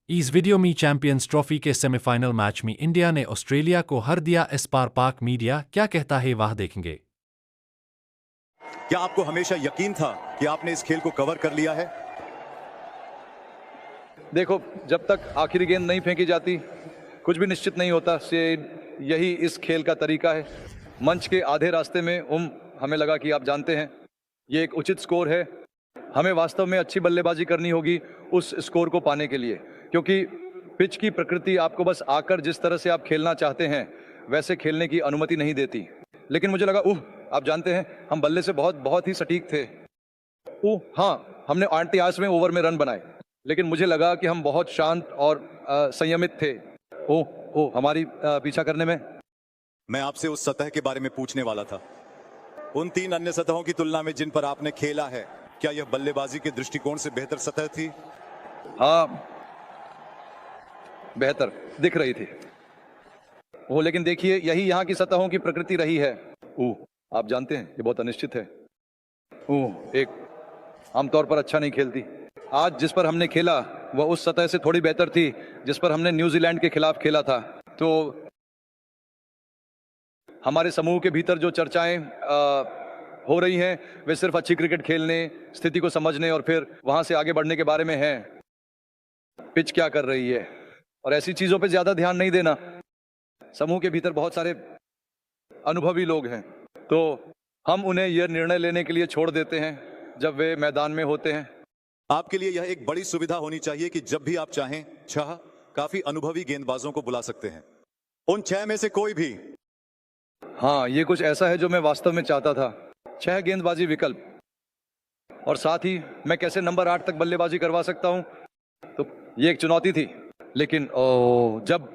इस वीडियो में champions trophy के सेमीफाइनल मैच में इंडिया ने ऑस्ट्रेलिया को हरा दिया। इस बार पाक मीडिया क्या कहता है वह देखेंगे। क्या आपको हमेशा यकीन था कि आपने इस खेल को कवर कर लिया है? देखो, जब तक आखिरी गेंद नहीं फेंकी जाती कुछ भी निश्चित नहीं होता। से यही इस खेल का तरीका है। मंच के आधे रास्ते में हमें लगा कि आप जानते हैं ये एक उचित स्कोर है। हमें वास्तव में अच्छी बल्लेबाजी करनी होगी उस स्कोर को पाने के लिए, क्योंकि पिच की प्रकृति आपको बस आकर जिस तरह से आप खेलना चाहते हैं वैसे खेलने की अनुमति नहीं देती। लेकिन मुझे लगा आप जानते हैं हम बल्ले से बहुत ही सटीक थे। हाँ, हमने 88वें ओवर में रन बनाए, लेकिन मुझे लगा कि हम बहुत शांत और संयमित थे हमारी पीछा करने में। मैं आपसे उस सतह के बारे में पूछने वाला था। उन 3 अन्य सतहों की तुलना में जिन पर आपने खेला है, क्या यह बल्लेबाजी के दृष्टिकोण से बेहतर सतह थी? हाँ, बेहतर दिख रही थी लेकिन देखिए यही यहाँ की सतहों की प्रकृति रही है। आप जानते हैं ये बहुत अनिश्चित है। एक आमतौर पर अच्छा नहीं खेलती। आज जिस पर हमने खेला वह उस सतह से थोड़ी बेहतर थी जिस पर हमने न्यूजीलैंड के खिलाफ खेला था। तो हमारे समूह के भीतर जो चर्चाएं हो रही हैं वे सिर्फ अच्छी क्रिकेट खेलने, स्थिति को समझने और फिर वहां से आगे बढ़ने के बारे में हैं। पिच क्या कर रही है और ऐसी चीजों पे ज्यादा ध्यान नहीं देना। समूह के भीतर बहुत सारे अनुभवी लोग हैं, तो हम उन्हें यह निर्णय लेने के लिए छोड़ देते हैं जब वे मैदान में होते हैं। आपके लिए यह एक बड़ी सुविधा होनी चाहिए कि जब भी आप चाहें 6 काफी अनुभवी गेंदबाजों को बुला सकते हैं। उन 6 में से कोई भी। हाँ, ये कुछ ऐसा है जो मैं वास्तव में चाहता था। 6 गेंदबाजी विकल्प, और साथ ही मैं कैसे नंबर 8 तक बल्लेबाजी करवा सकता हूं, तो ये एक चुनौती थी। लेकिन जब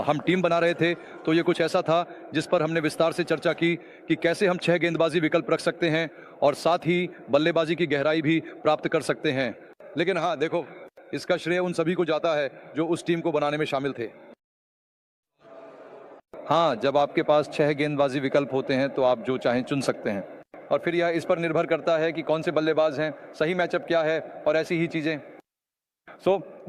हम टीम बना रहे थे तो ये कुछ ऐसा था जिस पर हमने विस्तार से चर्चा की कि कैसे हम 6 गेंदबाजी विकल्प रख सकते हैं और साथ ही बल्लेबाजी की गहराई भी प्राप्त कर सकते हैं। लेकिन हाँ, देखो, इसका श्रेय उन सभी को जाता है जो उस टीम को बनाने में शामिल थे। हाँ, जब आपके पास 6 गेंदबाजी विकल्प होते हैं तो आप जो चाहें चुन सकते हैं, और फिर यह इस पर निर्भर करता है कि कौन से बल्लेबाज हैं, सही मैचअप क्या है और ऐसी ही चीजें।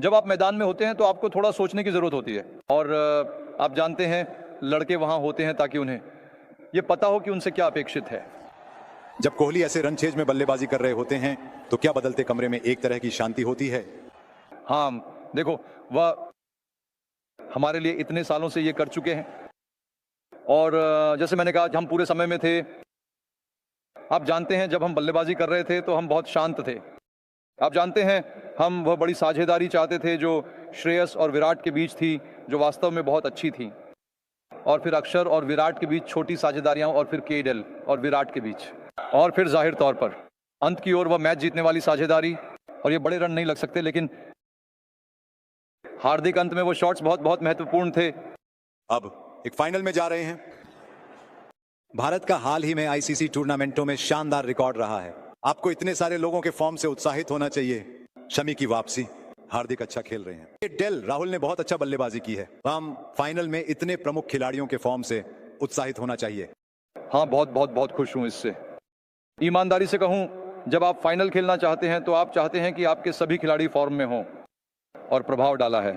जब आप मैदान में होते हैं तो आपको थोड़ा सोचने की जरूरत होती है, और आप जानते हैं लड़के वहां होते हैं ताकि उन्हें यह पता हो कि उनसे क्या अपेक्षित है। जब कोहली ऐसे रनछेज में बल्लेबाजी कर रहे होते हैं तो क्या बदलते कमरे में एक तरह की शांति होती है? हाँ, देखो, वह हमारे लिए इतने सालों से ये कर चुके हैं, और जैसे मैंने कहा हम पूरे समय में थे। आप जानते हैं जब हम बल्लेबाजी कर रहे थे तो हम बहुत शांत थे। आप जानते हैं हम वह बड़ी साझेदारी चाहते थे जो श्रेयस और विराट के बीच थी, जो वास्तव में बहुत अच्छी थी, और फिर अक्षर और विराट के बीच छोटी साझेदारियां, और फिर केएल और विराट के बीच, और फिर जाहिर तौर पर अंत की ओर वह मैच जीतने वाली साझेदारी। और ये बड़े रन नहीं लग सकते, लेकिन हार्दिक अंत में वो शॉट्स बहुत महत्वपूर्ण थे। अब एक फाइनल में जा रहे हैं। भारत का हाल ही में आईसीसी टूर्नामेंटों में शानदार रिकॉर्ड रहा है। आपको इतने सारे लोगों के फॉर्म से उत्साहित होना चाहिए। शमी की वापसी, हार्दिक अच्छा खेल रहे हैं। डेल राहुल ने बहुत अच्छा बल्लेबाजी की है। हम फाइनल में इतने प्रमुख खिलाड़ियों के फॉर्म से उत्साहित होना चाहिए। हाँ, बहुत खुश हूं इससे। ईमानदारी से कहूं, जब आप फाइनल खेलना चाहते हैं तो आप चाहते हैं कि आपके सभी खिलाड़ी फॉर्म में हों, और प्रभाव डाला है।